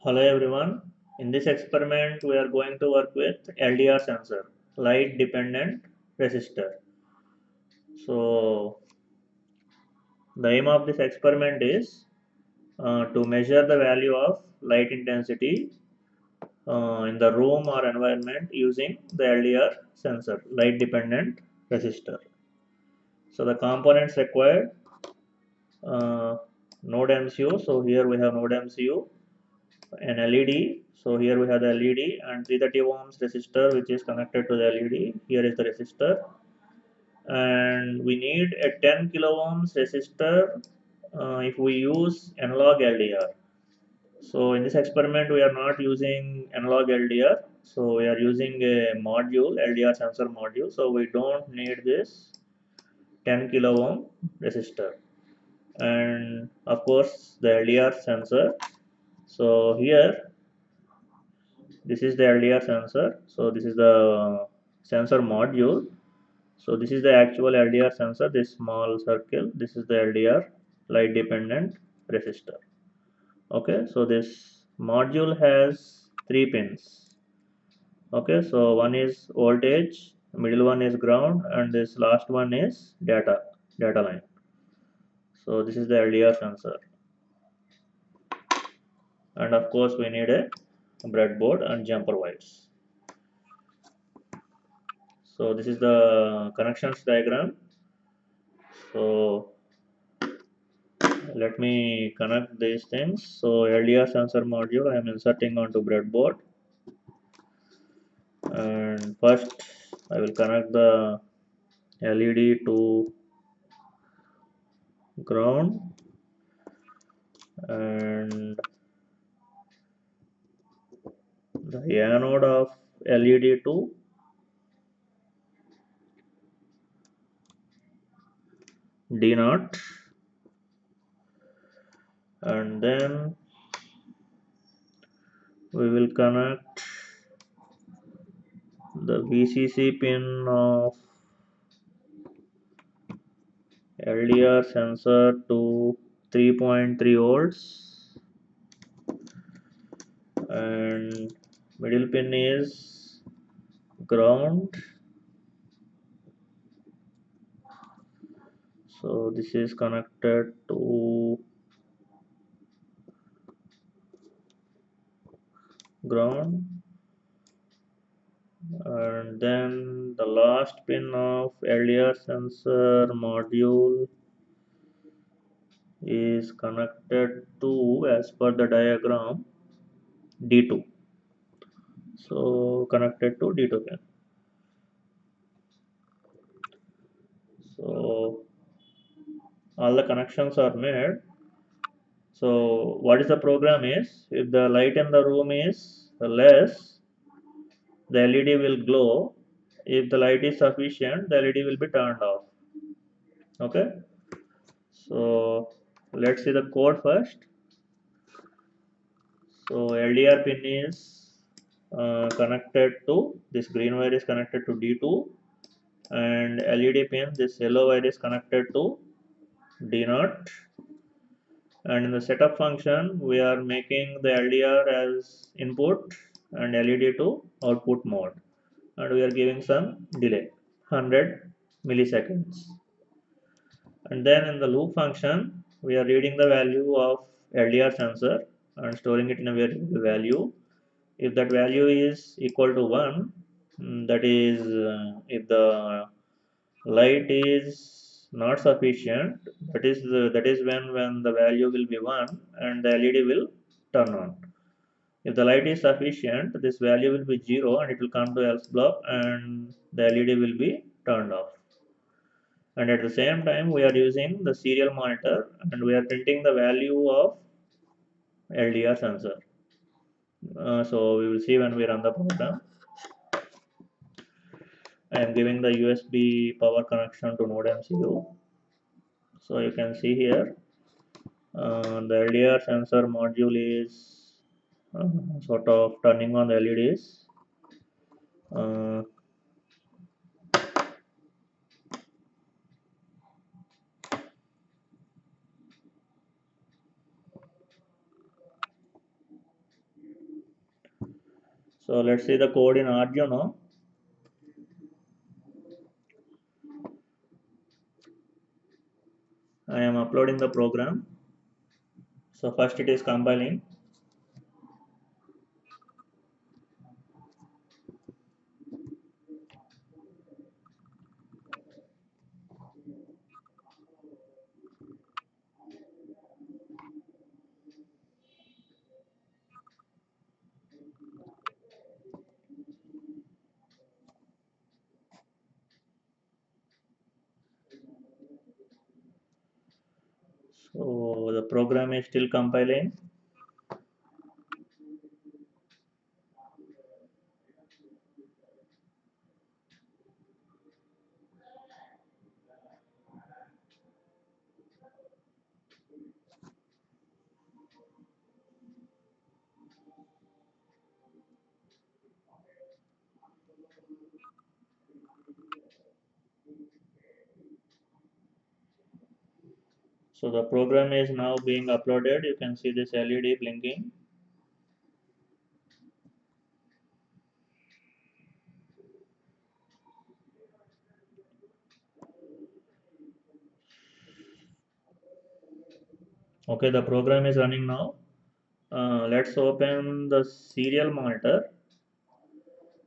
Hello everyone. In this experiment, we are going to work with LDR sensor, light dependent resistor. So, the aim of this experiment is to measure the value of light intensity in the room or environment using the LDR sensor, light dependent resistor. So, the components required uh, node MCU. So, here we have node MCU, an LED. So here we have the LED and 330 ohms resistor which is connected to the LED. Here is the resistor, and we need a 10 kilo ohms resistor if we use analog LDR. So in this experiment we are not using analog LDR. So we are using a module, LDR sensor module. So we don't need this 10 kilo ohm resistor, and of course the LDR sensor. So here this is the LDR sensor. So this is the sensor module. So this is the actual LDR sensor, this small circle. This is the LDR light dependent resistor. Okay, so this module has 3 pins. Okay, so one is voltage, middle one is ground, and this last one is data line. So this is the LDR sensor, and of course we need a breadboard and jumper wires. So this is the connections diagram. So let me connect these things. So LDR sensor module I am inserting onto breadboard, and first I will connect the LED to ground and the anode of LED to D0, and then we will connect the VCC pin of LDR sensor to 3.3 volts, and middle pin is ground. So this is connected to ground, and then the last pin of LDR sensor module is connected to, as per the diagram, D2. So connected to D2 pin. So all the connections are made. So what is the program is, if the light in the room is less, the LED will glow. If the light is sufficient, the LED will be turned off. Okay, so let's see the code first. So LDR pin is connected to, this green wire is connected to D2, and LED pin, this yellow wire is connected to D0, and in the setup function we are making the LDR as input and LED to output mode, and we are giving some delay 100 milliseconds, and then in the loop function we are reading the value of LDR sensor and storing it in a variable value. If that value is equal to 1, that is if the light is not sufficient, that is when the value will be 1 and the LED will turn on. If the light is sufficient, this value will be 0 and it will come to else block and the LED will be turned off. And at the same time we are using the serial monitor and we are printing the value of LDR sensor. So we will see when we run the program. I am giving the USB power connection to node MCU. So you can see here the LDR sensor module is sort of turning on the LEDs. Uh, So let's see the code in Arduino. I am uploading the program. So first it is compiling. So the program is still compiling. So the program is now being uploaded. You can see this LED blinking. Okay, the program is running now. Let's open the serial monitor.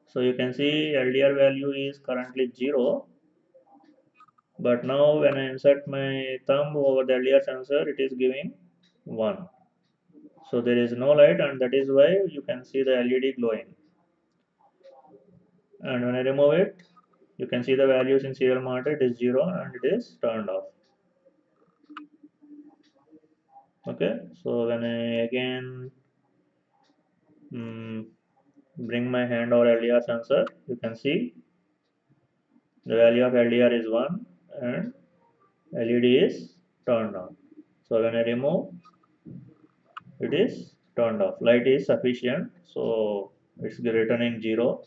So you can see LDR value is currently 0. But now when I insert my thumb over the LDR sensor, it is giving 1. So there is no light, and that is why you can see the LED glowing. And when I remove it, you can see the values in serial monitor, it is 0 and it is turned off. Okay, so when I again bring my hand over LDR sensor, you can see the value of LDR is 1 and LED is turned on. So when I remove, it is turned off. Light is sufficient, so it's returning 0.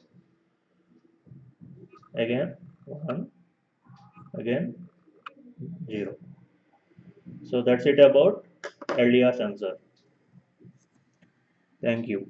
Again 1, again 0. So that's it about LDR sensor. Thank you.